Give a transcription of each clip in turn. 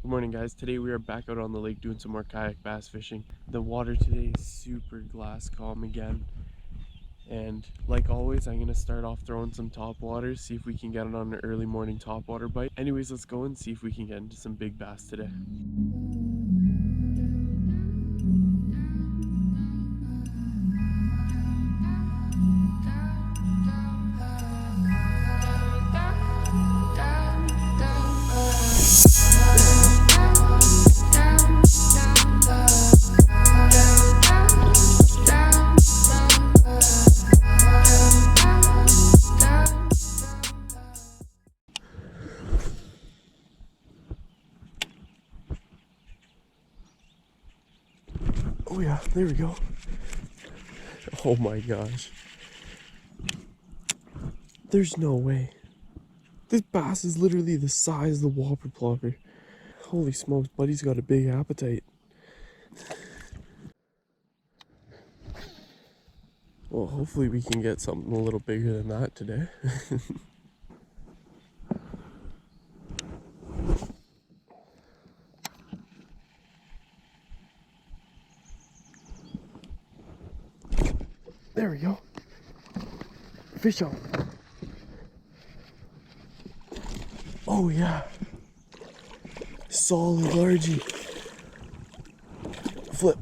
Good morning, guys. Today we are back out on the lake doing some more kayak bass fishing. The water today is super glass calm again. And like always, I'm going to start off throwing some top waters, see if we can get it on an early morning top water bite. Anyways, let's go and see if we can get into some big bass today. Oh yeah, there we go. Oh my gosh. There's no way. This bass is literally the size of the whopper plopper. Holy smokes, buddy's got a big appetite. Well, hopefully we can get something a little bigger than that today. There we go. Fish on. Oh yeah. Solid largie. Flip.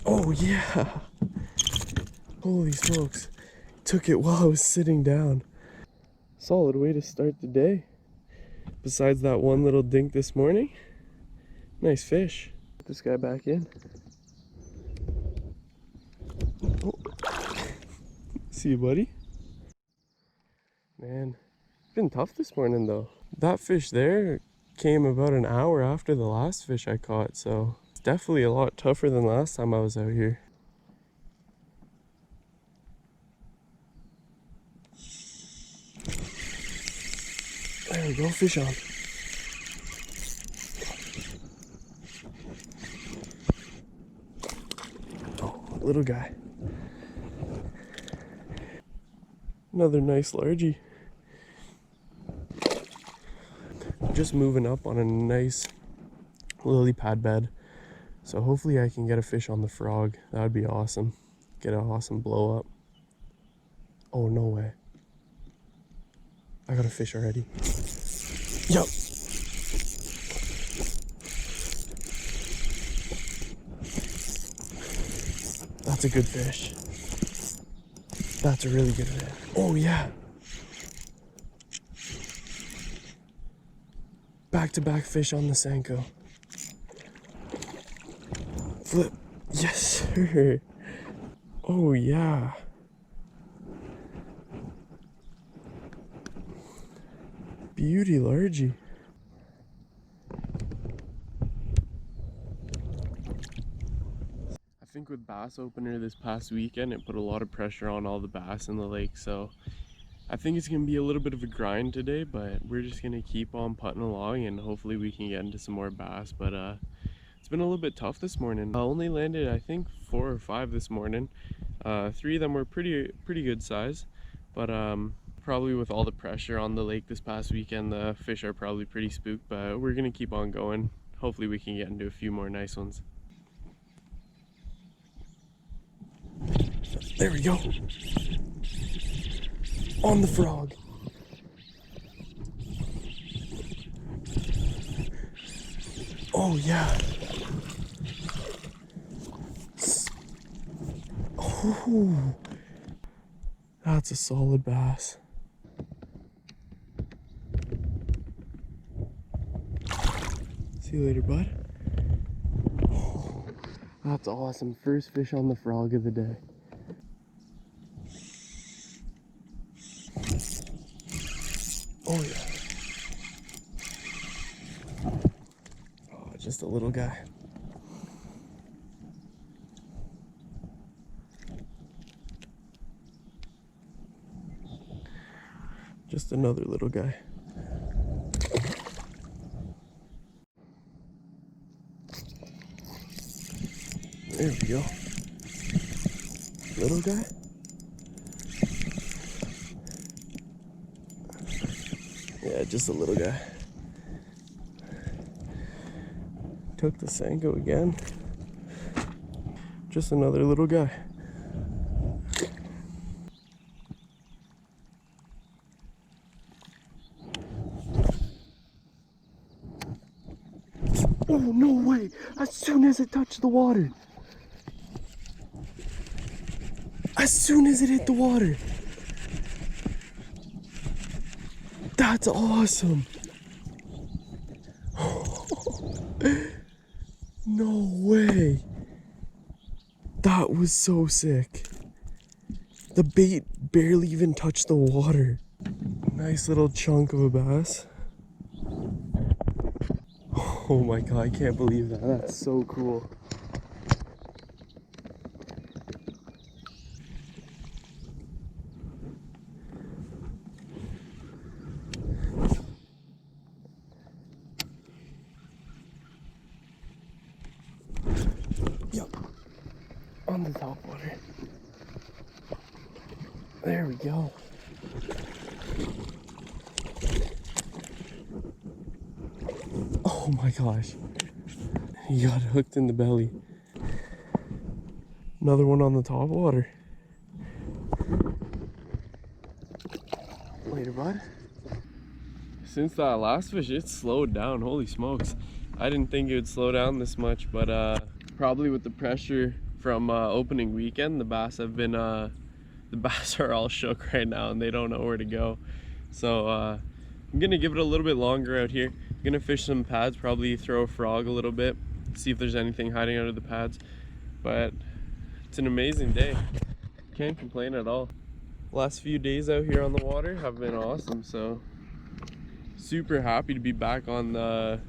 Oh yeah. Holy smokes. Took it while I was sitting down. Solid way to start the day. Besides that one little dink this morning. Nice fish. Put this guy back in. Oh. See you, buddy. Man, it's been tough this morning though. That fish there came about an hour after the last fish I caught, so it's definitely a lot tougher than last time I was out here. There we go, fish on. Oh, little guy. Another nice largie. Just moving up on a nice lily pad bed. So hopefully I can get a fish on the frog. That would be awesome. Get an awesome blow up. Oh, no way. I got a fish already. Yup. That's a good fish. That's a really good fish. Oh yeah. Back-to-back fish on the Senko. Flip. Yes, sir. Oh yeah. Beauty largie. I think with bass opener this past weekend, it put a lot of pressure on all the bass in the lake, so I think it's going to be a little bit of a grind today, but we're just going to keep on putting along and hopefully we can get into some more bass. But it's been a little bit tough this morning. I only landed, I think, 4 or 5 this morning. 3 of them were pretty good size, but probably with all the pressure on the lake this past weekend, the fish are probably pretty spooked, but we're going to keep on going. Hopefully we can get into a few more nice ones. There we go. On the frog. Oh yeah. Oh, that's a solid bass. See you later, bud. Oh, that's awesome. First fish on the frog of the day. Oh yeah. Oh, just a little guy. Just another little guy. There we go. Little guy. Yeah, just a little guy. took the Sango again. Just another little guy. Oh, no way! As soon as it touched the water. As soon as it hit the water. That's awesome. No way. That was so sick. The bait barely even touched the water. Nice little chunk of a bass. Oh my god, I can't believe that. That's so cool. Yep. On the top water. There we go. Oh my gosh. He got hooked in the belly. Another one on the top water. Later, bud. Since that last fish, it's slowed down. Holy smokes. I didn't think it would slow down this much, but probably with the pressure from opening weekend, the bass have been the bass are all shook right now and they don't know where to go. So I'm gonna give it a little bit longer out here. I'm gonna fish some pads, probably throw a frog a little bit, see if there's anything hiding under the pads. But it's an amazing day. Can't complain at all. Last few days out here on the water have been awesome, so super happy to be back on the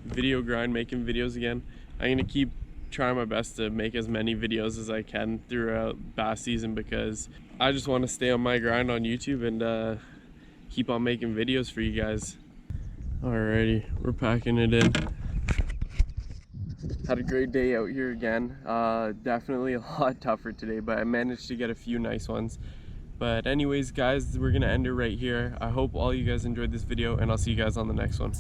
video grind, making videos again. I'm gonna keep trying my best to make as many videos as I can throughout bass season, because I just want to stay on my grind on YouTube and keep on making videos for you guys. Alrighty, we're packing it in. Had a great day out here again. Definitely a lot tougher today, but I managed to get a few nice ones. But anyways guys, we're gonna end it right here. I hope all you guys enjoyed this video, and I'll see you guys on the next one.